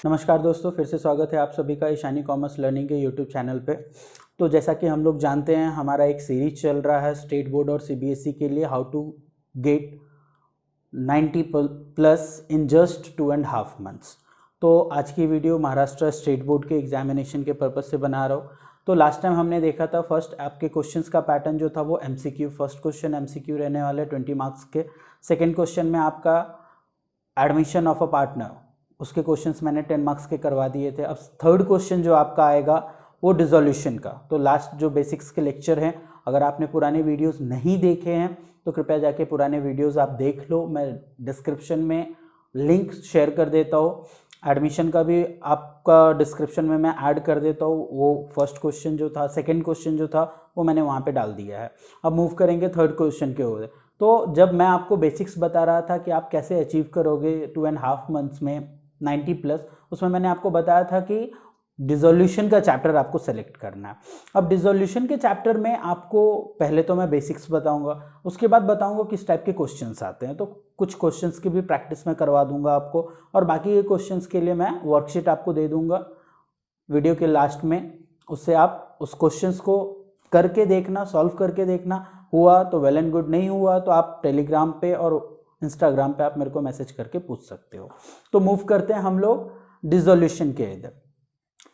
नमस्कार दोस्तों, फिर से स्वागत है आप सभी का ईशानी कॉमर्स लर्निंग के यूट्यूब चैनल पे। तो जैसा कि हम लोग जानते हैं, हमारा एक सीरीज चल रहा है स्टेट बोर्ड और सीबीएसई के लिए, how to get 90 plus in just 2.5 months. तो आज की वीडियो महाराष्ट्र स्टेट बोर्ड के एग्जामिनेशन के पर्पज़ से बना रहा हूँ। तो लास्ट टाइम हमने देखा था, फर्स्ट आपके क्वेश्चंस का पैटर्न जो था वो एमसीक्यू, फर्स्ट क्वेश्चन एमसीक्यू रहने वाले 20 मार्क्स के। सेकेंड क्वेश्चन में आपका एडमिशन ऑफ अ पार्टनर, उसके क्वेश्चंस मैंने 10 मार्क्स के करवा दिए थे। अब थर्ड क्वेश्चन जो आपका आएगा वो डिसोल्यूशन का। तो लास्ट जो बेसिक्स के लेक्चर हैं, अगर आपने पुराने वीडियोस नहीं देखे हैं तो कृपया जाके पुराने वीडियोस आप देख लो। मैं डिस्क्रिप्शन में लिंक शेयर कर देता हूँ, एडमिशन का भी आपका डिस्क्रिप्शन में मैं ऐड कर देता हूँ। वो फर्स्ट क्वेश्चन जो था, सेकेंड क्वेश्चन जो था वो मैंने वहाँ पर डाल दिया है। अब मूव करेंगे थर्ड क्वेश्चन के ओर। तो जब मैं आपको बेसिक्स बता रहा था कि आप कैसे अचीव करोगे 2.5 मंथ्स में 90 प्लस, उसमें मैंने आपको बताया था कि डिसोल्यूशन का चैप्टर आपको सेलेक्ट करना है। अब डिसोल्यूशन के चैप्टर में आपको पहले तो मैं बेसिक्स बताऊंगा, उसके बाद बताऊंगा किस टाइप के क्वेश्चंस आते हैं। तो कुछ क्वेश्चंस की भी प्रैक्टिस मैं करवा दूंगा आपको, और बाकी के क्वेश्चंस के लिए मैं वर्कशीट आपको दे दूंगा वीडियो के लास्ट में। उससे आप उस क्वेश्चंस को करके देखना, सॉल्व करके देखना। हुआ तो वेल एंड गुड, नहीं हुआ तो आप टेलीग्राम पे और इंस्टाग्राम पे आप मेरे को मैसेज करके पूछ सकते हो। तो मूव करते हैं हम लोग डिसोल्यूशन के इधर।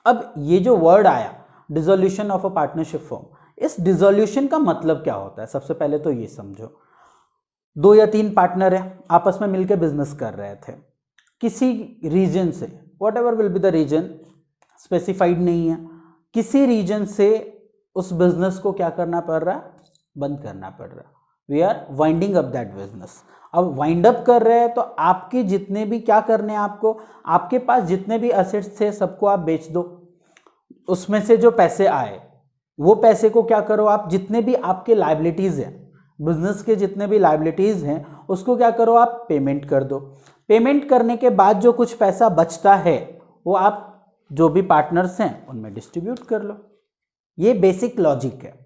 अब ये जो वर्ड आया dissolution of a partnership form, इस डिसोल्यूशन का मतलब क्या होता है? सबसे पहले तो ये समझो, 2 या 3 पार्टनर है, आपस में मिलकर बिजनेस कर रहे थे किसी रीजन से, whatever will be the reason, specified नहीं है, किसी रीजन से उस बिजनेस को क्या करना पड़ रहा है? बंद करना पड़ रहा है। We are winding up that business. अब वाइंड अप कर रहे हैं तो आपके जितने भी क्या करने हैं, आपको आपके पास जितने भी असेट्स थे सबको आप बेच दो। उसमें से जो पैसे आए वो पैसे को क्या करो आप, जितने भी आपके लायबिलिटीज हैं, बिजनेस के जितने भी लायबिलिटीज हैं, उसको क्या करो आप पेमेंट कर दो। पेमेंट करने के बाद जो कुछ पैसा बचता है वो आप जो भी पार्टनर्स हैं उनमें डिस्ट्रीब्यूट कर लो। ये बेसिक लॉजिक है।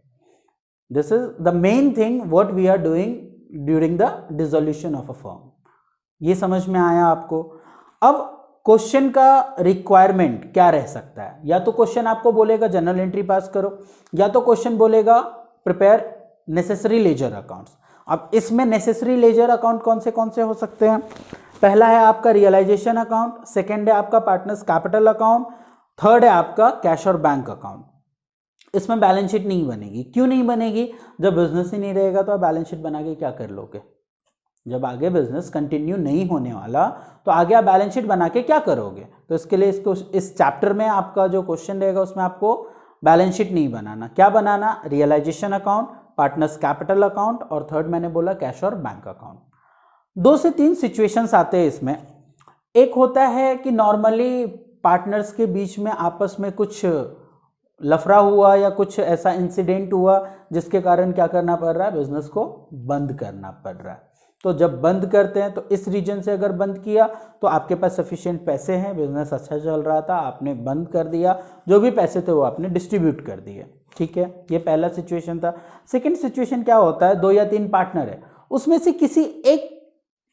This is the main thing what we are doing during the dissolution of a firm. ये समझ में आया आपको? अब क्वेश्चन का रिक्वायरमेंट क्या रह सकता है? या तो क्वेश्चन आपको बोलेगा जनरल एंट्री पास करो, या तो क्वेश्चन बोलेगा प्रिपेयर नेसेसरी लेजर अकाउंट्स। अब इसमें नेसेसरी लेजर अकाउंट कौन से हो सकते हैं? पहला है आपका रियलाइजेशन अकाउंट, सेकेंड है आपका पार्टनर्स कैपिटल अकाउंट, थर्ड है आपका कैश और बैंक अकाउंट। इसमें बैलेंस शीट नहीं बनेगी। क्यों नहीं बनेगी? जब बिजनेस ही नहीं रहेगा तो आप बैलेंस शीट बना के क्या कर लोगे? जब आगे बिजनेस कंटिन्यू नहीं होने वाला तो आगे आप बैलेंस शीट बना के क्या करोगे? तो इसके लिए इस चैप्टर में आपका जो क्वेश्चन रहेगा उसमें आपको बैलेंस शीट नहीं बनाना। क्या बनाना? Realisation account, partners capital account, और थर्ड मैंने बोला कैश और बैंक अकाउंट। 2 से 3 सिचुएशंस आते हैं इसमें। एक होता है कि नॉर्मली पार्टनर्स के बीच में आपस में कुछ लफड़ा हुआ या कुछ ऐसा इंसिडेंट हुआ जिसके कारण क्या करना पड़ रहा है? बिजनेस को बंद करना पड़ रहा है। तो जब बंद करते हैं तो इस रीजन से अगर बंद किया तो आपके पास सफिशिएंट पैसे हैं, बिजनेस अच्छा चल रहा था, आपने बंद कर दिया, जो भी पैसे थे वो आपने डिस्ट्रीब्यूट कर दिए। ठीक है, ये पहला सिचुएशन था। सेकेंड सिचुएशन क्या होता है? 2 या 3 पार्टनर है, उसमें से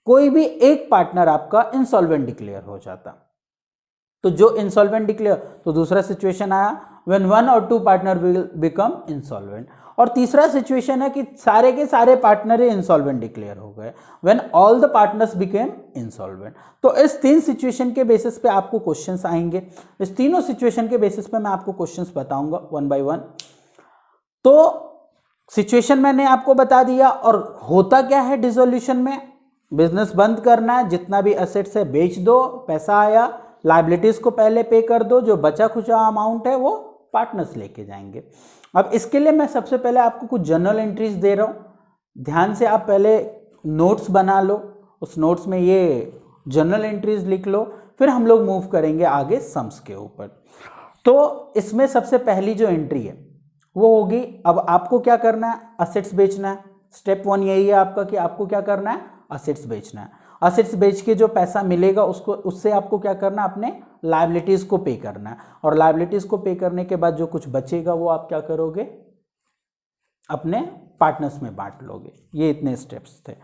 कोई भी एक पार्टनर आपका इंसॉल्वेंट डिक्लेयर हो जाता। तो जो इंसॉल्वेंट डिक्लेयर, तो दूसरा सिचुएशन आया when 1 or 2 partner will become insolvent। और तीसरा सिचुएशन है कि सारे के सारे पार्टनर ही इंसॉल्वेंट डिक्लेयर हो गए, when all the partners became insolvent। तो इस 3 सिचुएशन के बेसिस पे आपको क्वेश्चंस आएंगे। इस तीनों सिचुएशन के बेसिस पे मैं आपको क्वेश्चंस बताऊंगा 1 by 1। तो सिचुएशन मैंने आपको बता दिया। और होता क्या है डिसोल्यूशन में? बिजनेस बंद करना है, जितना भी असेट्स है बेच दो, पैसा आया, लाइबिलिटीज को पहले पे कर दो, जो बचा खुचा अमाउंट है वो पार्टनर्स लेके जाएंगे। अब इसके लिए मैं सबसे पहले आपको कुछ जर्नल एंट्रीज दे रहा हूं, ध्यान से आप पहले नोट्स बना लो, उस नोट्स में ये जर्नल एंट्रीज लिख लो, फिर हम लोग मूव करेंगे आगे सम्स के ऊपर। तो इसमें सबसे पहली जो एंट्री है वो होगी, अब आपको क्या करना है, असेट्स बेचना है। स्टेप 1 यही है आपका कि आपको क्या करना है, असेट्स बेचना है। असेट्स बेच के जो पैसा मिलेगा उसको, उससे आपको क्या करना है, अपने लायबिलिटीज को पे करना है, और लायबिलिटीज को पे करने के बाद जो कुछ बचेगा वो आप क्या करोगे, अपने पार्टनर्स में बांट लोगे। ये इतने स्टेप्स थे।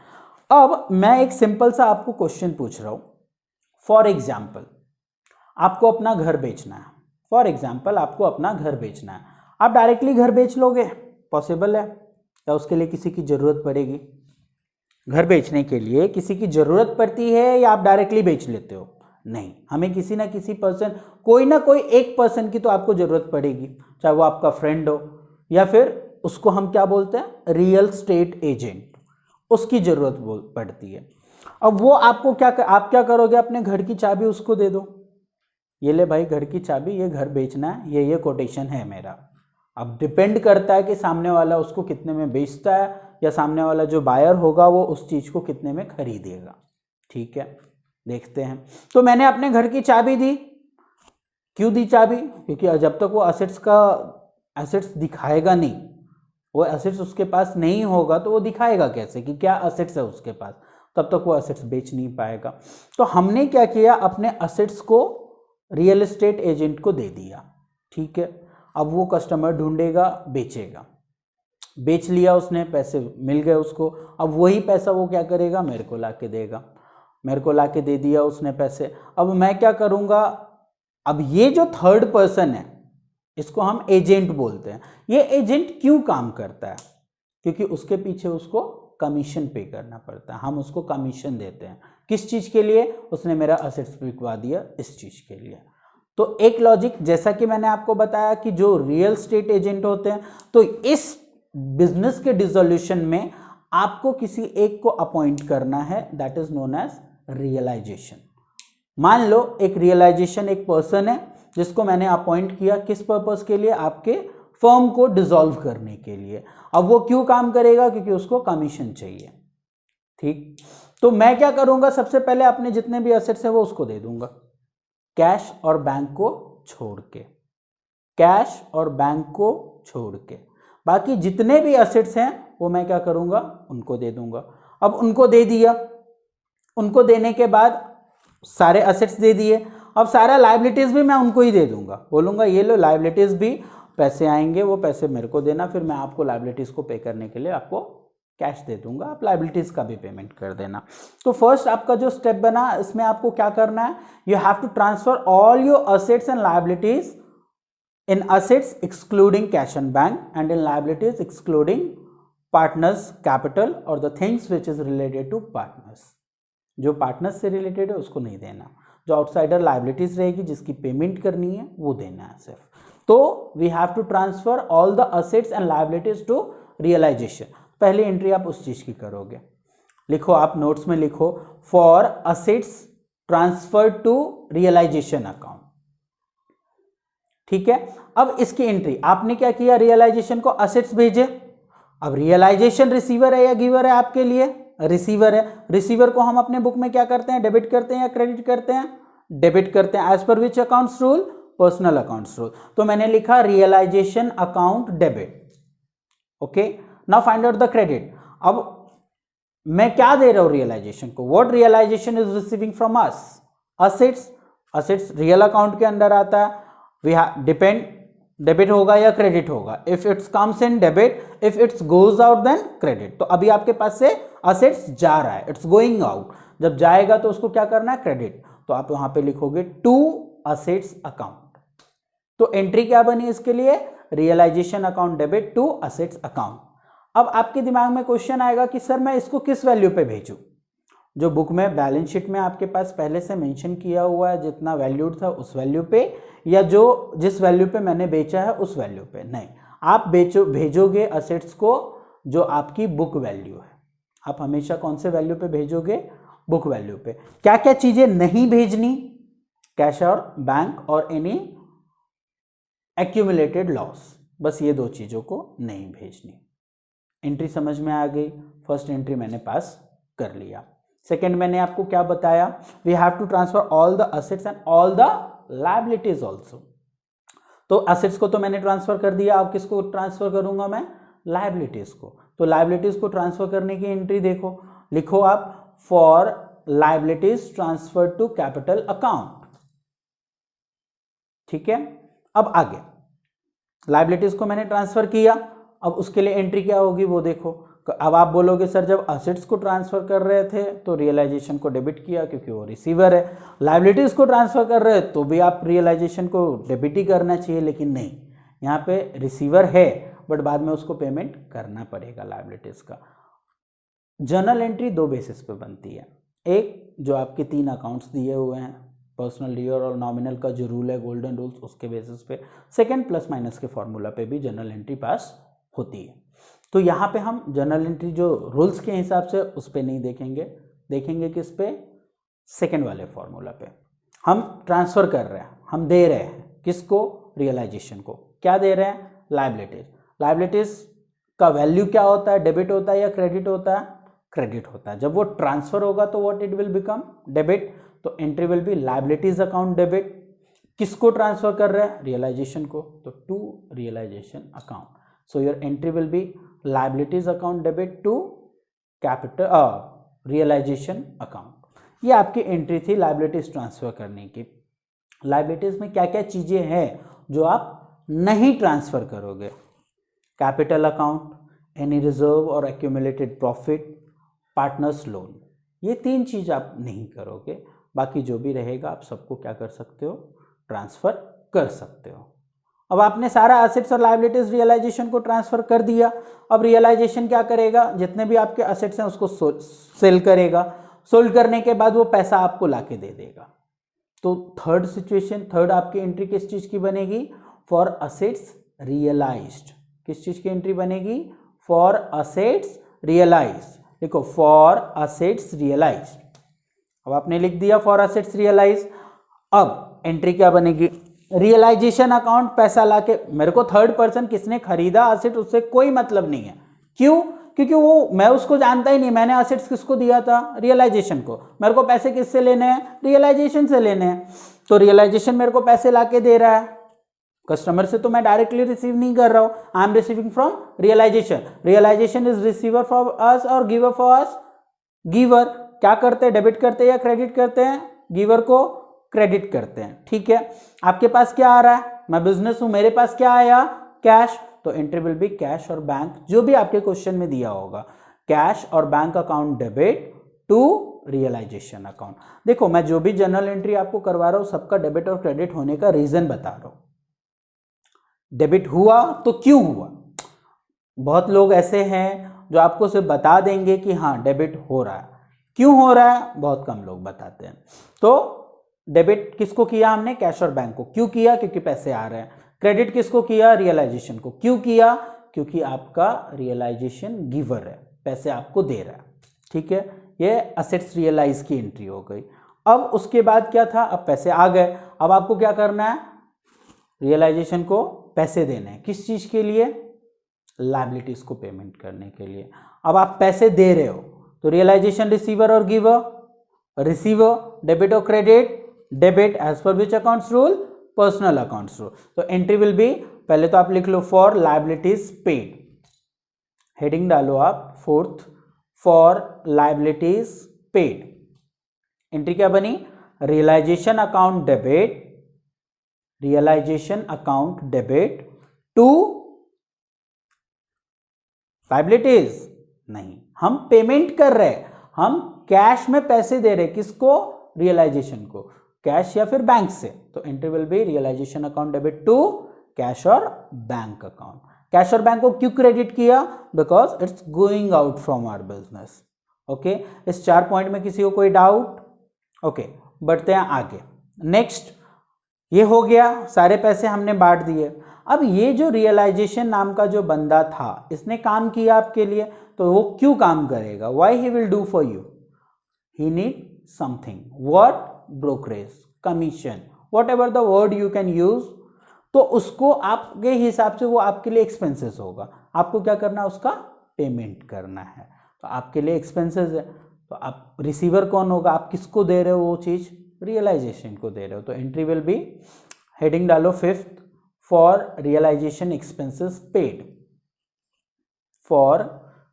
अब मैं एक सिंपल सा आपको क्वेश्चन पूछ रहा हूं। फॉर एग्जाम्पल आपको अपना घर बेचना है, फॉर एग्जाम्पल आपको अपना घर बेचना है। आप डायरेक्टली घर बेच लोगे, पॉसिबल है, या उसके लिए किसी की जरूरत पड़ेगी? घर बेचने के लिए किसी की जरूरत पड़ती है या आप डायरेक्टली बेच लेते हो? नहीं, हमें किसी ना किसी पर्सन, कोई ना कोई एक पर्सन की तो आपको जरूरत पड़ेगी, चाहे वो आपका फ्रेंड हो या फिर उसको हम क्या बोलते हैं, रियल स्टेट एजेंट, उसकी जरूरत पड़ती है। अब वो आपको क्या आप क्या करोगे, अपने घर की चाबी उसको दे दो, ये ले भाई घर की चाबी, ये घर बेचना है, ये कोटेशन है मेरा। अब डिपेंड करता है कि सामने वाला उसको कितने में बेचता है, या सामने वाला जो बायर होगा वो उस चीज़ को कितने में खरीदेगा। ठीक है, देखते हैं। तो मैंने अपने घर की चाबी दी। क्यों दी चाबी? क्योंकि जब तक वो एसेट्स दिखाएगा नहीं, वो एसेट्स उसके पास नहीं होगा तो वो दिखाएगा कैसे कि क्या एसेट्स है उसके पास, तब तक वो एसेट्स बेच नहीं पाएगा। तो हमने क्या किया, अपने एसेट्स को रियल एस्टेट एजेंट को दे दिया। ठीक है, अब वो कस्टमर ढूंढेगा, बेचेगा, बेच लिया उसने, पैसे मिल गए उसको। अब वही पैसा वो क्या करेगा, मेरे को ला के देगा। मेरे को ला के दे दिया उसने पैसे। अब मैं क्या करूँगा, अब ये जो थर्ड पर्सन है इसको हम एजेंट बोलते हैं। ये एजेंट क्यों काम करता है? क्योंकि उसके पीछे उसको कमीशन पे करना पड़ता है, हम उसको कमीशन देते हैं। किस चीज़ के लिए? उसने मेरा असेट्स बिकवा दिया, इस चीज़ के लिए। तो एक लॉजिक, जैसा कि मैंने आपको बताया कि जो रियल स्टेट एजेंट होते हैं, तो इस बिजनेस के डिसोल्यूशन में आपको किसी एक को अपॉइंट करना है, that is known as realisation. मान लो एक रियलाइजेशन एक पर्सन है जिसको मैंने अपॉइंट किया, किस पर्पस के लिए? आपके फर्म को डिसॉल्व करने के लिए। अब वो क्यों काम करेगा? क्योंकि उसको कमीशन चाहिए। ठीक, तो मैं क्या करूंगा, सबसे पहले अपने जितने भी एसेट्स है वो उसको दे दूंगा, कैश और बैंक को छोड़ के, कैश और बैंक को छोड़ के। बाकी जितने भी एसेट्स हैं वो मैं क्या करूंगा, उनको दे दूंगा। अब उनको दे दिया, उनको देने के बाद सारे एसेट्स दे दिए, अब सारा लायबिलिटीज भी मैं उनको ही दे दूंगा। बोलूंगा ये लो लायबिलिटीज भी, पैसे आएंगे वो पैसे मेरे को देना, फिर मैं आपको लायबिलिटीज को पे करने के लिए आपको कैश दे दूंगा, आप लायबिलिटीज का भी पेमेंट कर देना। तो फर्स्ट आपका जो स्टेप बना, इसमें आपको क्या करना है, you have to transfer all your assets and liabilities, in assets excluding cash and bank, and in liabilities excluding partners capital और the things which is related to partners. जो पार्टनर्स से रिलेटेड है उसको नहीं देना, जो आउटसाइडर लायबिलिटीज रहेगी जिसकी पेमेंट करनी है वो देना है सिर्फ। तो we have to transfer all the assets and liabilities to realisation. पहली एंट्री आप उस चीज की करोगे, लिखो आप नोट्स में लिखो, for assets transfer to realisation account. ठीक है, अब इसकी एंट्री आपने क्या किया, रियलाइजेशन को एसेट्स भेजे। अब रियलाइजेशन रिसीवर है या गिवर है आपके लिए? रिसीवर है। रिसीवर को हम अपने बुक में क्या करते हैं, डेबिट करते हैं या क्रेडिट करते हैं? डेबिट करते हैं। एज पर which accounts rule? Personal accounts rule. तो मैंने लिखा realisation account debit. Okay, now find out the credit. अब मैं क्या दे रहा हूं रियलाइजेशन को? What realisation is receiving from us? Assets. Assets real account के अंदर आता है, वी हैव डिपेंड, डेबिट होगा या क्रेडिट होगा। If it's comes in debit, if it's goes out then credit. तो अभी आपके पास से असेट्स जा रहा है, इट्स गोइंग आउट, जब जाएगा तो उसको क्या करना है, क्रेडिट। तो आप यहां पे लिखोगे टू असेट्स अकाउंट। तो एंट्री क्या बनी इसके लिए, realisation account debit to assets account. अब आपके दिमाग में क्वेश्चन आएगा कि सर मैं इसको किस वैल्यू पे भेजूं? जो बुक में बैलेंस शीट में आपके पास पहले से मेंशन किया हुआ है, जितना वैल्यूड था उस वैल्यू पे, या जो जिस वैल्यू पे मैंने बेचा है उस वैल्यू पे? नहीं, आप भेजोगे असेट्स को जो आपकी बुक वैल्यू है। आप हमेशा कौन से वैल्यू पे भेजोगे? बुक वैल्यू पे। क्या क्या चीजें नहीं भेजनी? कैश और बैंक और एनी एक्यूमुलेटेड लॉस, बस ये दो चीजों को नहीं भेजनी। एंट्री समझ में आ गई? फर्स्ट एंट्री मैंने पास कर लिया। सेकेंड मैंने आपको क्या बताया, we have to transfer all the assets and all the liabilities also. तो असेट्स को तो मैंने ट्रांसफर कर दिया, अब किसको ट्रांसफर करूंगा मैं? लायबिलिटीज को। तो लायबिलिटीज को ट्रांसफर करने की एंट्री देखो, लिखो आप for liabilities transfer to capital account. ठीक है, अब आगे लायबिलिटीज को मैंने ट्रांसफर किया, अब उसके लिए एंट्री क्या होगी वो देखो। अब आप बोलोगे सर जब असेट्स को ट्रांसफर कर रहे थे तो रियलाइजेशन को डेबिट किया क्योंकि वो रिसीवर है, लायबिलिटीज को ट्रांसफर कर रहे हैं तो भी आप रियलाइजेशन को डेबिट ही करना चाहिए, लेकिन नहीं, यहाँ पे रिसीवर है बट बाद में उसको पेमेंट करना पड़ेगा लायबिलिटीज का। जर्नल एंट्री दो बेसिस पे बनती है, एक जो आपके 3 अकाउंट्स दिए हुए हैं, पर्सनल, रियल और नॉमिनल का जो रूल है, गोल्डन रूल्स, उसके बेसिस पे। सेकंड, प्लस माइनस के फॉर्मूला पे भी जर्नल एंट्री पास होती है। तो यहाँ पे हम जर्नल एंट्री जो रूल्स के हिसाब से उस पे नहीं देखेंगे, देखेंगे किस पे? सेकंड वाले फॉर्मूला पे। हम ट्रांसफर कर रहे हैं, हम दे रहे हैं किसको? रियलाइजेशन को। क्या दे रहे हैं? लायबिलिटीज। लायबिलिटीज का वैल्यू क्या होता है? डेबिट होता है या क्रेडिट होता है? क्रेडिट होता है। जब वो ट्रांसफर होगा तो what it will become? Debit. तो entry will be liabilities account debit. किसको ट्रांसफर कर रहे हैं? रियलाइजेशन को, तो to realisation account. So your entry will be liabilities account debit to capital realisation account. ये आपकी एंट्री थी लायबिलिटीज ट्रांसफर करने की। लायबिलिटीज में क्या क्या चीजें हैं जो आप नहीं ट्रांसफर करोगे? कैपिटल अकाउंट, एनी रिजर्व और एक्यूमुलेटेड प्रॉफिट, पार्टनर्स लोन, ये 3 चीज आप नहीं करोगे। बाकी जो भी रहेगा आप सबको क्या कर सकते हो? ट्रांसफर कर सकते हो। अब आपने सारा एसेट्स और लायबिलिटीज रियलाइजेशन को ट्रांसफर कर दिया। अब रियलाइजेशन क्या करेगा? जितने भी आपके एसेट्स हैं उसको सेल करेगा। सोल्ड करने के बाद वो पैसा आपको लाके दे देगा। तो थर्ड सिचुएशन, थर्ड आपकी एंट्री किस चीज की बनेगी? For assets realised. किस चीज की एंट्री बनेगी? For assets realised. देखो फॉर असेट्स रियलाइज्ड। अब आपने लिख दिया फॉर असेट्स रियलाइज्ड। अब एंट्री क्या बनेगी? रियलाइजेशन अकाउंट, पैसा लाके, मेरे को थर्ड पर्सन किसने खरीदा असेट उससे कोई मतलब नहीं है। क्यों? क्योंकि वो मैं उसको जानता ही नहीं। मैंने असेट्स किसको दिया था? रियलाइजेशन को। मेरे को पैसे किससे लेने हैं? रियलाइजेशन से लेने हैं। तो रियलाइजेशन मेरे को पैसे लाके दे रहा है, कस्टमर से तो मैं डायरेक्टली रिसीव नहीं कर रहा हूं, I am receiving from realisation. Realisation is receiver for us और गिवर फॉर अस। गिवर क्या करते हैं? डेबिट करते हैं या क्रेडिट करते हैं? गिवर को क्रेडिट करते हैं। ठीक है, आपके पास क्या आ रहा है? मैं बिजनेस हूं, मेरे पास क्या आया? कैश। तो एंट्री विल बी कैश और बैंक, जो भी आपके क्वेश्चन में दिया होगा, कैश और bank account debit to realisation account. देखो मैं जो भी जर्नल एंट्री आपको करवा रहा हूं सबका डेबिट और क्रेडिट होने का रीजन बता रहा हूं। डेबिट हुआ तो क्यों हुआ? बहुत लोग ऐसे हैं जो आपको सिर्फ बता देंगे कि हाँ डेबिट हो रहा है, क्यों हो रहा है बहुत कम लोग बताते हैं। तो डेबिट किसको किया हमने? कैश और बैंक को। क्यों किया? क्योंकि पैसे आ रहे हैं। क्रेडिट किसको किया? रियलाइजेशन को। क्यों किया? क्योंकि आपका रियलाइजेशन गिवर है, पैसे आपको दे रहा है। ठीक है, ये असेट्स रियलाइज की एंट्री हो गई। अब उसके बाद क्या था? अब पैसे आ गए, अब आपको क्या करना है? रियलाइजेशन को पैसे देने हैं। किस चीज के लिए? लायबिलिटीज को पेमेंट करने के लिए। अब आप पैसे दे रहे हो तो रियलाइजेशन रिसीवर और गिवर, रिसीवर डेबिट और क्रेडिट, डेबिट एज पर which accounts rule? Personal accounts rule. तो एंट्री विल बी, पहले तो आप लिख लो फॉर लायबिलिटीज पेड, हेडिंग डालो आप fourth, for liabilities paid. Entry क्या बनी? Realisation account debit, realisation account debit to liabilities. नहीं, हम पेमेंट कर रहे हैं, हम कैश में पैसे दे रहे हैं। किसको? रियलाइजेशन को, कैश या फिर बैंक से। तो entry will be realisation account debit to cash और बैंक अकाउंट। कैश और बैंक को क्यों क्रेडिट किया? Because it's going out from our business. Okay, इस 4 पॉइंट में किसी को कोई डाउट? ओके, बढ़ते हैं आगे। नेक्स्ट, ये हो गया, सारे पैसे हमने बांट दिए। अब ये जो रियलाइजेशन नाम का जो बंदा था, इसने काम किया आपके लिए, तो वो क्यों काम करेगा? Why he will do for you? He need something. What? Brokerage, commission, what ever the word you can use. तो उसको आपके हिसाब से वो आपके लिए एक्सपेंसेस होगा, आपको क्या करना है? उसका पेमेंट करना है। तो आपके लिए एक्सपेंसेस है, तो आप रिसीवर कौन होगा? आप किसको दे रहे हो वो चीज? रियलाइजेशन को दे रहे हो। तो एंट्री विल बी, हेडिंग डालो fifth, for realisation expenses paid, for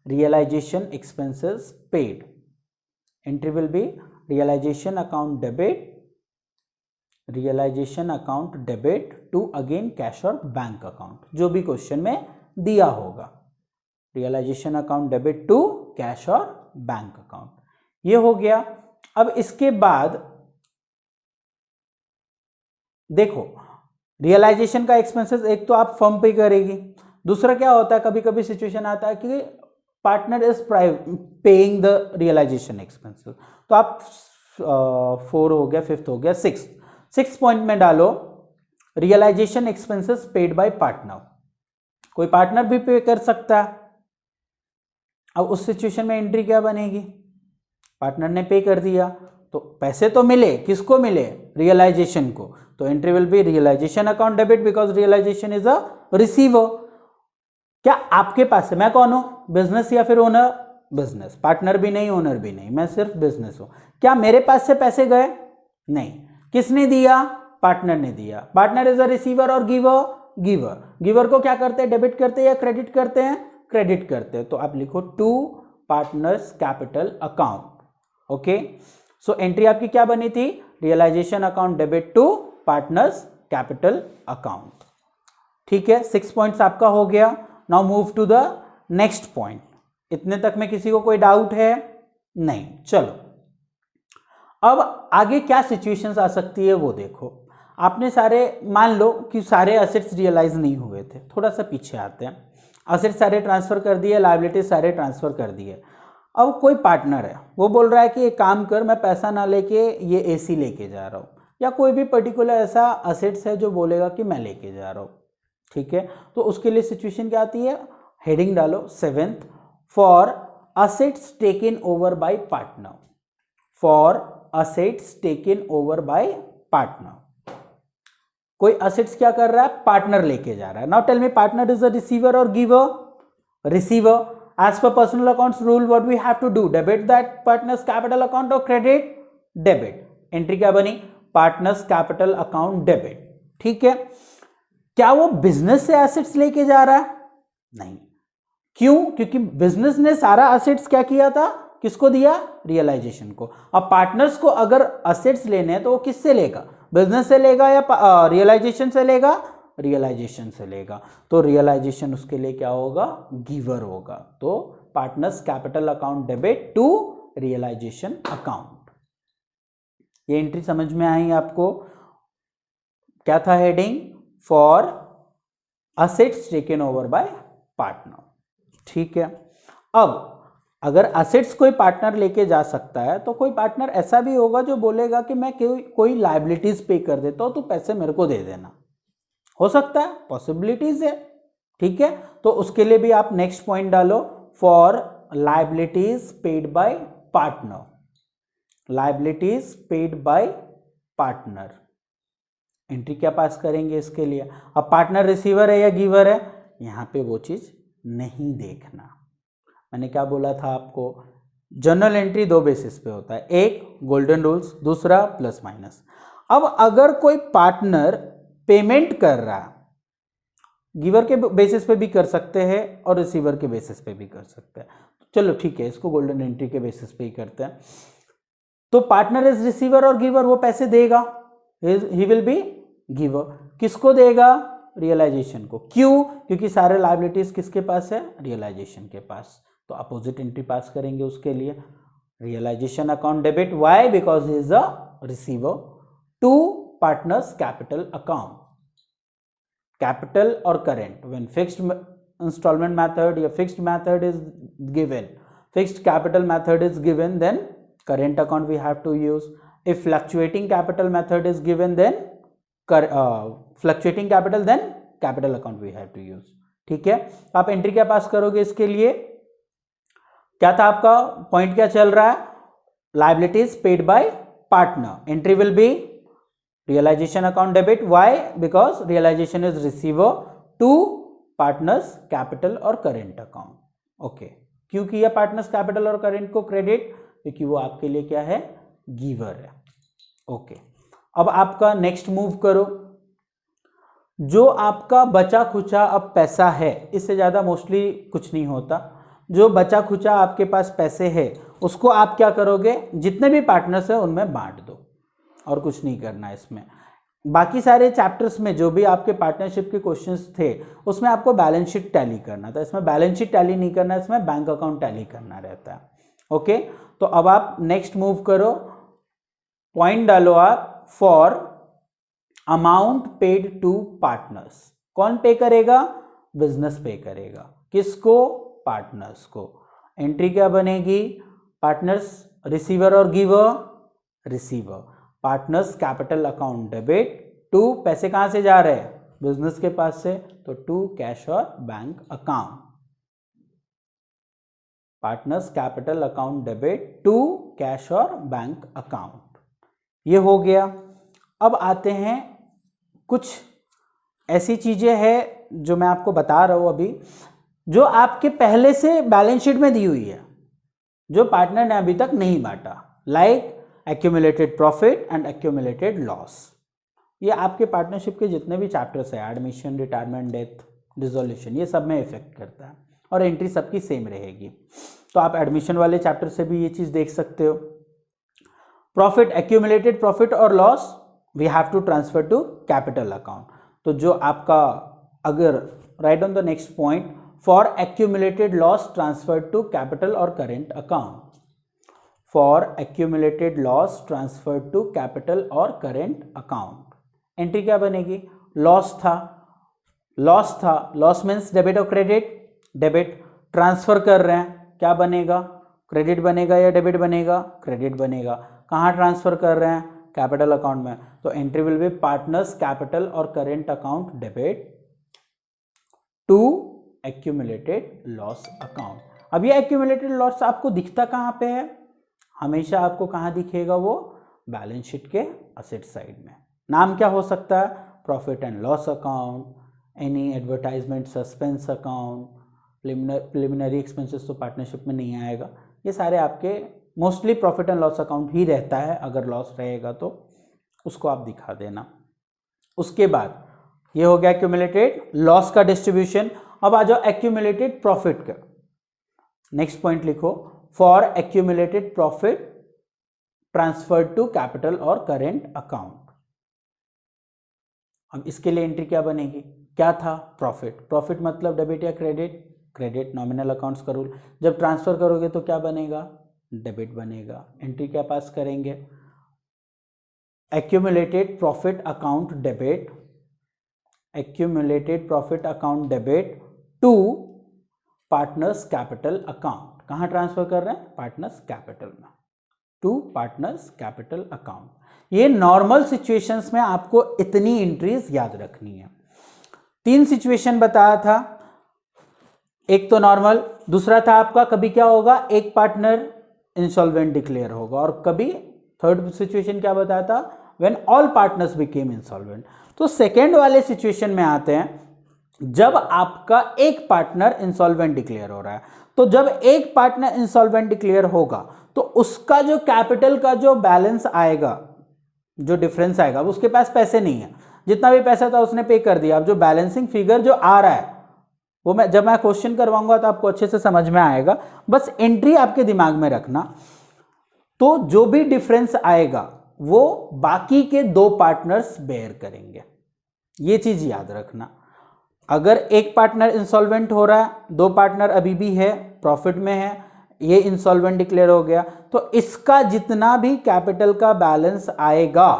realization expenses paid. Entry will be realization account debit, realization account debit to again cash or bank account, जो भी क्वेश्चन में दिया होगा. realization account debit to cash और bank account, ये हो गया. अब इसके बाद देखो रियलाइजेशन का एक्सपेंसेस एक तो आप फर्म पे करेगी, दूसरा क्या होता है कभी कभी सिचुएशन आता है कि partner is paying the realisation expenses. तो आप 4 हो गया, 5th हो गया, 6th पॉइंट में डालो realisation expenses paid by partner. कोई पार्टनर भी पे कर सकता है. अब उस सिचुएशन में एंट्री क्या बनेगी, पार्टनर ने पे कर दिया तो पैसे तो मिले, किसको मिले, रियलाइजेशन को. तो entry will be realisation account debit because realisation is a receiver. क्या आपके पास है, मैं कौन हूं, बिजनेस या फिर ओनर, बिजनेस. पार्टनर भी नहीं, ओनर भी नहीं, मैं सिर्फ बिजनेस हूं. क्या मेरे पास से पैसे गए, नहीं. किसने दिया, पार्टनर ने दिया. पार्टनर इज अ रिसीवर और गिवर. गिवर को क्या करते हैं, डेबिट करते हैं या क्रेडिट करते हैं, क्रेडिट करते हैं. तो आप लिखो to partners capital account. Okay, so entry आपकी क्या बनी थी, realisation account debit to partners capital account. ठीक है, 6 पॉइंट्स आपका हो गया. Now move to the next point. इतने तक में किसी को कोई डाउट है, नहीं. चलो अब आगे क्या सिचुएशंस आ सकती है वो देखो. आपने सारे, मान लो कि सारे असेट्स रियलाइज नहीं हुए थे, थोड़ा सा पीछे आते हैं. असेट्स सारे ट्रांसफर कर दिए, लायबिलिटीज सारे ट्रांसफर कर दिए. अब कोई पार्टनर है, वो बोल रहा है कि एक काम कर, मैं पैसा ना लेके ये एसी लेके जा रहा हूँ, या कोई भी पर्टिकुलर ऐसा असेट्स है जो बोलेगा कि मैं लेके जा रहा हूँ. ठीक है, तो उसके लिए सिचुएशन क्या आती है, हेडिंग डालो 7th for assets taken over by partner. For assets taken over by partner. कोई असेट्स क्या कर रहा है, पार्टनर लेके जा रहा है. Now tell me, partner is a receiver और giver, receiver. As per personal accounts rule what we have to do, debit that partners capital account और क्रेडिट डेबिट. एंट्री क्या बनी, पार्टनर्स कैपिटल अकाउंट डेबिट. ठीक है, क्या वो business से assets लेके जा रहा है, नहीं. क्यों, क्योंकि बिजनेस ने सारा एसेट्स क्या किया था, किसको दिया, रियलाइजेशन को. अब पार्टनर्स को अगर एसेट्स लेने हैं तो वो किससे लेगा, बिजनेस से लेगा या रियलाइजेशन से लेगा, रियलाइजेशन से लेगा. तो रियलाइजेशन उसके लिए क्या होगा, गिवर होगा. तो partners capital account debit to realisation account. ये एंट्री समझ में आई आपको. क्या था heading, for assets taken over by partner. ठीक है, अब अगर असेट्स कोई पार्टनर लेके जा सकता है तो कोई पार्टनर ऐसा भी होगा जो बोलेगा कि मैं कोई लायबिलिटीज पे कर देता हूं, तो पैसे मेरे को दे देना. हो सकता है, पॉसिबिलिटीज है. ठीक है, तो उसके लिए भी आप नेक्स्ट पॉइंट डालो, for liabilities paid by partner. Liabilities paid by partner. Entry क्या पास करेंगे इसके लिए. अब पार्टनर रिसीवर है या गिवर है, यहां पे वो चीज नहीं देखना. मैंने क्या बोला था आपको, जर्नल एंट्री 2 बेसिस पे होता है, एक गोल्डन रूल्स, दूसरा प्लस माइनस. अब अगर कोई पार्टनर पेमेंट कर रहा है, गिवर के बेसिस पे भी कर सकते हैं और रिसीवर के बेसिस पे भी कर सकते हैं. चलो ठीक है, इसको गोल्डन एंट्री के बेसिस पे ही करते हैं. तो पार्टनर इज रिसीवर और गिवर, वो पैसे देगा, ही विल बी गिवर. किसको देगा, रियलाइजेशन को. क्यों, क्योंकि सारे लायबिलिटीज किसके पास है, रियलाइजेशन के पास. तो अपोजिट एंट्री पास करेंगे उसके लिए, realisation account debit. Why, because he is a receiver to partners capital account. Capital और current, when fixed instalment method या fixed method is given, fixed capital method is given, then current account we have to use. If fluctuating capital method is given, then fluctuating capital, then capital account we have to use. ठीक है, आप entry क्या पास करोगे इसके लिए. क्या था आपका पॉइंट, क्या चल रहा है, liabilities paid by partner. Entry will be realization account debit. Why, because realization is receiver to partners capital और current account. Okay, क्यों किया पार्टनर्स कैपिटल और करेंट को क्रेडिट, क्योंकि वो आपके लिए क्या है, गिवर है. ओके, अब आपका नेक्स्ट मूव करो. जो आपका बचा खुचा अब पैसा है, इससे ज़्यादा मोस्टली कुछ नहीं होता, जो बचा खुचा आपके पास पैसे है उसको आप क्या करोगे, जितने भी पार्टनर्स हैं उनमें बांट दो, और कुछ नहीं करना है इसमें। बाकी सारे चैप्टर्स में जो भी आपके पार्टनरशिप के क्वेश्चंस थे उसमें आपको बैलेंस शीट टैली करना था, इसमें बैलेंस शीट टैली नहीं करना, इसमें बैंक अकाउंट टैली करना रहता है। ओके, तो अब आप नेक्स्ट मूव करो, पॉइंट डालो आप, for amount paid to partners. कौन पे करेगा, बिजनेस पे करेगा, किसको, पार्टनर्स को। एंट्री क्या बनेगी, पार्टनर्स रिसीवर और giver, receiver, partners capital account debit to, पैसे कहां से जा रहे हैं, बिजनेस के पास से, तो टू कैश और bank account, partners capital account debit to cash और बैंक अकाउंट। ये हो गया। अब आते हैं कुछ ऐसी चीजें हैं जो मैं आपको बता रहा हूं अभी, जो आपके पहले से बैलेंस शीट में दी हुई है, जो पार्टनर ने अभी तक नहीं बांटा, like accumulated profit and accumulated loss. ये आपके पार्टनरशिप के जितने भी चैप्टर्स है, एडमिशन, रिटायरमेंट, डेथ, डिसोल्यूशन, ये सब में इफेक्ट करता है, और एंट्री सबकी सेम रहेगी। तो आप एडमिशन वाले चैप्टर से भी ये चीज देख सकते हो। प्रॉफिट, एक्यूमुलेटेड प्रॉफिट और loss we have to transfer to capital account. तो जो आपका, अगर right on the next point, for accumulated loss transfer to capital और current account, for accumulated loss transfer to capital और करेंट अकाउंट। एंट्री क्या बनेगी, loss था, loss means debit और क्रेडिट, डेबिट, ट्रांसफर कर रहे हैं, क्या बनेगा, क्रेडिट बनेगा या डेबिट बनेगा, क्रेडिट बनेगा। कहाँ ट्रांसफर कर रहे हैं, कैपिटल अकाउंट में, तो entry will B partners capital और current account debit to accumulated loss account. अब ये एक्यूमुलेटेड लॉस आपको दिखता कहाँ पे है, हमेशा आपको कहाँ दिखेगा, वो बैलेंस शीट के असेट साइड में। नाम क्या हो सकता है, profit and loss account, any advertisement suspense account, preliminary expenses तो पार्टनरशिप में नहीं आएगा। ये सारे आपके mostly profit and loss account ही रहता है, अगर लॉस रहेगा तो उसको आप दिखा देना। उसके बाद ये हो गया एक्यूमुलेटेड लॉस का डिस्ट्रीब्यूशन। अब आ जाओ एक्यूमुलेटेड प्रॉफिट का, नेक्स्ट पॉइंट लिखो, for accumulated profit transferred to capital और करेंट अकाउंट। अब इसके लिए एंट्री क्या बनेगी, क्या था, प्रॉफिट, प्रॉफिट मतलब डेबिट या क्रेडिट, क्रेडिट, नॉमिनल अकाउंट्स का रूल, जब ट्रांसफर करोगे तो क्या बनेगा, डेबिट बनेगा। एंट्री क्या पास करेंगे, accumulated profit account debit, accumulated profit account debit to partners capital account. कहाँ ट्रांसफर कर रहे हैं, पार्टनर्स कैपिटल में, टू पार्टनर्स कैपिटल अकाउंट। ये नॉर्मल सिचुएशंस में आपको इतनी एंट्रीज याद रखनी है। 3 सिचुएशन बताया था, एक तो नॉर्मल, दूसरा था आपका कभी क्या होगा, एक पार्टनर इंसॉल्वेंट डिक्लेयर होगा, और कभी थर्ड सिचुएशन क्या बताया था, when all partners became insolvent. तो सेकेंड वाले सिचुएशन में आते हैं, जब आपका एक पार्टनर इंसॉल्वेंट डिक्लेयर हो रहा है। तो जब एक पार्टनर इंसॉल्वेंट डिक्लेयर होगा तो उसका जो कैपिटल का जो बैलेंस आएगा, जो डिफरेंस आएगा, अब उसके पास पैसे नहीं है, जितना भी पैसा था उसने पे कर दिया। अब जो बैलेंसिंग फिगर जो आ रहा है वो जब मैं क्वेश्चन करवाऊंगा तो आपको अच्छे से समझ में आएगा, बस एंट्री आपके दिमाग में रखना। तो जो भी डिफरेंस आएगा वो बाकी के 2 पार्टनर्स बेयर करेंगे, ये चीज याद रखना। अगर एक पार्टनर इंसॉल्वेंट हो रहा है, 2 पार्टनर अभी भी है, प्रॉफिट में है, ये इंसॉल्वेंट डिक्लेयर हो गया, तो इसका जितना भी कैपिटल का बैलेंस आएगा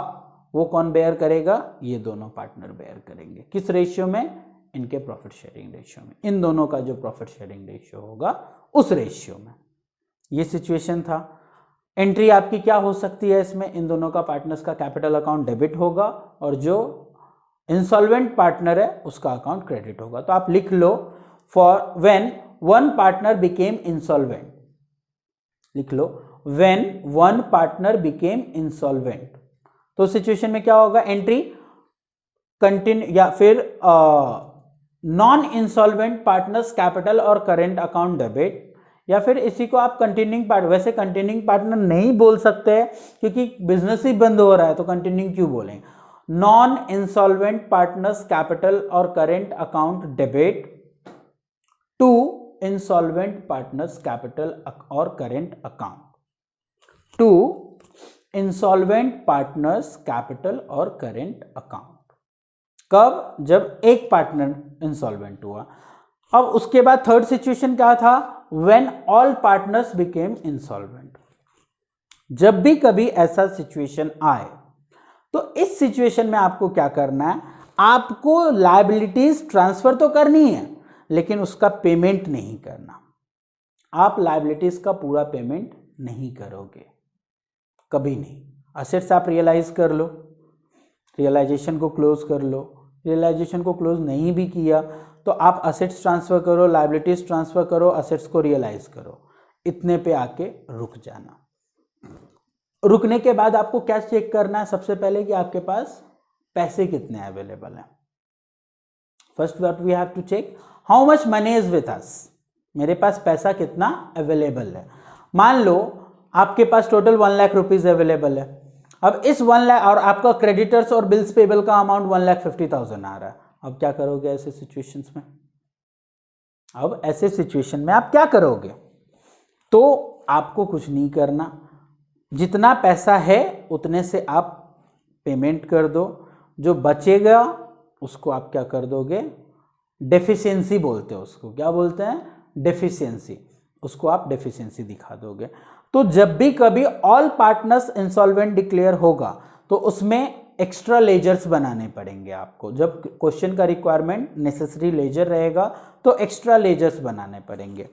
वो कौन बेयर करेगा, ये दोनों पार्टनर बेयर करेंगे। किस रेशियो में, इनके प्रॉफिट शेयरिंग रेशियो में, इन दोनों का जो प्रॉफिट शेयरिंग रेशियो होगा उस रेशियो में। ये सिचुएशन था। एंट्री आपकी क्या हो सकती है इसमें, इन दोनों का पार्टनर्स का कैपिटल अकाउंट डेबिट होगा और जो इंसॉल्वेंट पार्टनर है उसका अकाउंट क्रेडिट होगा। तो आप लिख लो, for when one partner became insolvent, लिख लो when one partner became insolvent. तो सिचुएशन में क्या होगा, एंट्री कंटिन्यू या फिर नॉन इंसॉल्वेंट पार्टनर्स कैपिटल और करेंट अकाउंट डेबिट, या फिर इसी को आप कंटिन्यूइंग पार्टनर, वैसे कंटिन्यूइंग पार्टनर नहीं बोल सकते क्योंकि बिजनेस ही बंद हो रहा है तो कंटिन्यूइंग क्यों बोलें, नॉन इंसॉल्वेंट पार्टनर्स कैपिटल और current account debit to insolvent partners capital और current account to insolvent partners capital और करेंट अकाउंट। कब? जब एक पार्टनर इंसॉल्वेंट हुआ। अब उसके बाद थर्ड सिचुएशन क्या था? When all partners became insolvent. जब भी कभी ऐसा सिचुएशन आए तो इस सिचुएशन में आपको क्या करना है? आपको लायबिलिटीज ट्रांसफर तो करनी है लेकिन उसका पेमेंट नहीं करना। आप लायबिलिटीज का पूरा पेमेंट नहीं करोगे, कभी नहीं। असेट्स आप रियलाइज कर लो, रियलाइजेशन को क्लोज कर लो। रियलाइजेशन को क्लोज नहीं भी किया तो आप असेट्स ट्रांसफर करो, लायबिलिटीज ट्रांसफर करो, असेट्स को रियलाइज करो, इतने पे आके रुक जाना। रुकने के बाद आपको क्या चेक करना है? सबसे पहले कि आपके पास पैसे कितने अवेलेबल हैं। First what we have to check, how much money is with us. मेरे पास पैसा कितना अवेलेबल है। मान लो आपके पास टोटल 1 लाख रुपीज अवेलेबल है। अब इस 1 लाख और आपका क्रेडिटर्स और बिल्स पेबल का अमाउंट 1,50,000 आ रहा है। अब क्या करोगे ऐसे सिचुएशंस में? अब ऐसे सिचुएशन में आप क्या करोगे? तो आपको कुछ नहीं करना, जितना पैसा है उतने से आप पेमेंट कर दो। जो बचेगा उसको आप क्या कर दोगे? डेफिशिएंसी बोलते हैं उसको। क्या बोलते हैं? डेफिशिएंसी। उसको आप डेफिशिएंसी दिखा दोगे। तो जब भी कभी ऑल पार्टनर्स इंसॉल्वेंट डिक्लेयर होगा तो उसमें एक्स्ट्रा लेजर्स बनाने पड़ेंगे आपको। जब क्वेश्चन का रिक्वायरमेंट नेसेसरी लेजर रहेगा तो एक्स्ट्रा लेजर्स बनाने पड़ेंगे।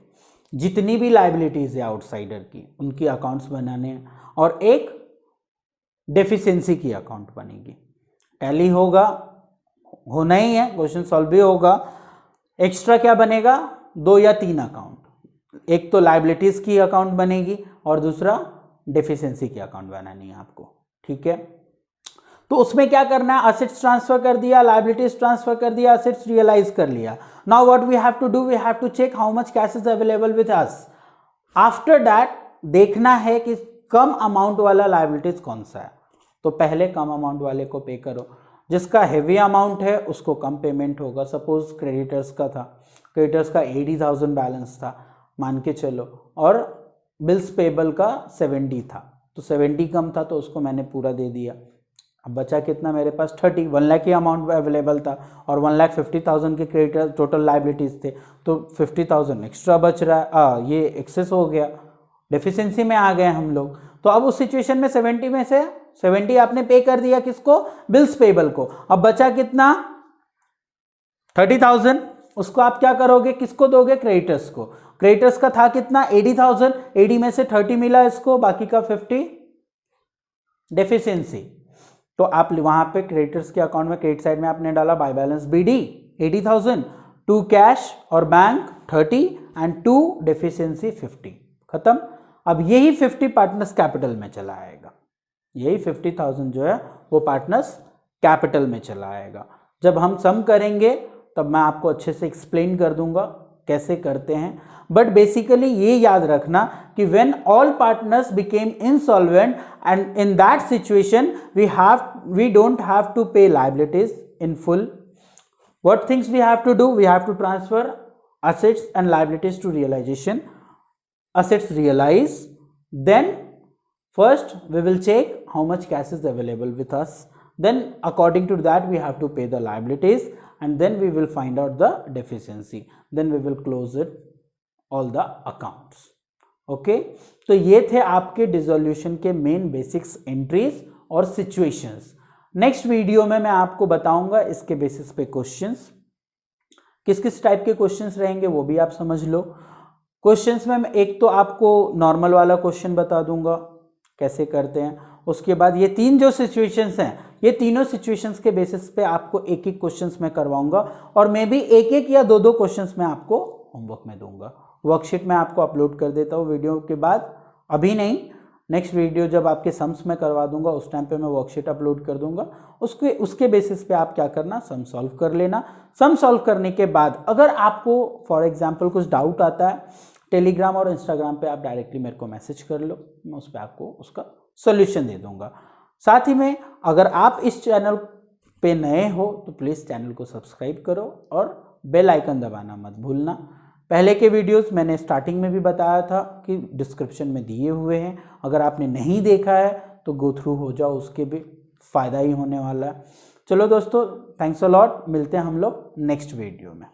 जितनी भी लायबिलिटीज है आउटसाइडर की उनकी अकाउंट्स बनाने हैं और एक डेफिशिएंसी की अकाउंट बनेगी। टैली होगा, होना ही है, क्वेश्चन सॉल्व भी होगा। एक्स्ट्रा क्या बनेगा? 2 या 3 अकाउंट। एक तो लायबिलिटीज की अकाउंट बनेगी और दूसरा डेफिशिएंसी की अकाउंट बनानी है आपको। ठीक है, तो उसमें क्या करना है? असेट्स ट्रांसफर कर दिया, लायबिलिटीज ट्रांसफर कर दिया, असेट्स रियलाइज कर लिया। Now what we have to do, we have to check how much cash is available with us. After that देखना है कि कम अमाउंट वाला लायबिलिटीज कौन सा है। तो पहले कम अमाउंट वाले को पे करो। जिसका हेवी अमाउंट है उसको कम पेमेंट होगा। सपोज क्रेडिटर्स का था, क्रेडिटर्स का 80,000 बैलेंस था मान के चलो, और बिल्स पेबल का 70 था, तो 70 कम था तो उसको मैंने पूरा दे दिया। अब बचा कितना मेरे पास? 30। 1 लाख की अमाउंट अवेलेबल था और 1,50,000 के क्रेडिटर टोटल लायबिलिटीज थे, तो 50,000 एक्स्ट्रा बच रहा है। ये एक्सेस हो गया, डेफिशिएंसी में आ गए हम लोग। तो अब उस सिचुएशन में 70 में से 70 आपने पे कर दिया किसको? बिल्स पेबल को। अब बचा कितना? 30,000। उसको आप क्या करोगे? किसको दोगे? क्रेडिटर्स को। क्रेडिटर्स का था कितना? 80,000। 80 में से 30 मिला इसको, बाकी का 50 डेफिशिएंसी। तो आप वहां पे क्रेडिटर्स के अकाउंट में क्रेडिट साइड में आपने डाला बाय बैलेंस BD 80,000, 2 कैश और बैंक 30 एंड 2 डेफिशिएंसी 50। खत्म। अब यही 50 पार्टनर्स कैपिटल में चला आएगा। यही 50,000 जो है वो पार्टनर्स कैपिटल में चला आएगा। जब हम सम करेंगे तब मैं आपको अच्छे से एक्सप्लेन कर दूंगा कैसे करते हैं। बट बेसिकली ये याद रखना कि when all partners became insolvent and in that situation we don't have to पे liabilities in full. What things we have to do? We have to transfer assets and liabilities to realization. Assets realize, then first we will check how much cash is available with us. Then according to that we have to pay the liabilities, and then we will find out the deficiency. Then we will close it all the accounts. Okay, तो ये थे आपके dissolution के main basics, entries और situations. Next video में मैं आपको बताऊंगा इसके बेसिस पे क्वेश्चंस, किस किस टाइप के क्वेश्चंस रहेंगे वो भी आप समझ लो. क्वेश्चंस में मैं एक तो आपको नॉर्मल वाला क्वेश्चन बता दूंगा कैसे करते हैं. उसके बाद ये 3 जो सिचुएशंस हैं, ये तीनों सिचुएशंस के बेसिस पे आपको एक एक क्वेश्चंस मैं करवाऊंगा, और मे भी एक या दो क्वेश्चंस मैं आपको होमवर्क में दूंगा. वर्कशीट में आपको अपलोड कर देता हूँ वीडियो के बाद, अभी नहीं, नेक्स्ट वीडियो जब आपके सम्स में करवा दूंगा उस टाइम पे मैं वर्कशीट अपलोड कर दूंगा. उसके बेसिस पे आप क्या करना, सम सॉल्व कर लेना. सम सॉल्व करने के बाद अगर आपको फॉर एग्जांपल कुछ डाउट आता है, टेलीग्राम और इंस्टाग्राम पे आप डायरेक्टली मेरे को मैसेज कर लो, मैं उस पर आपको उसका सोल्यूशन दे दूंगा. साथ ही में अगर आप इस चैनल पे नए हो तो प्लीज़ चैनल को सब्सक्राइब करो और बेल आइकन दबाना मत भूलना। पहले के वीडियोस मैंने स्टार्टिंग में भी बताया था कि डिस्क्रिप्शन में दिए हुए हैं, अगर आपने नहीं देखा है तो गो थ्रू हो जाओ, उसके भी फ़ायदा ही होने वाला है। चलो दोस्तों, थैंक्स अ लॉट, मिलते हैं हम लोग नेक्स्ट वीडियो में।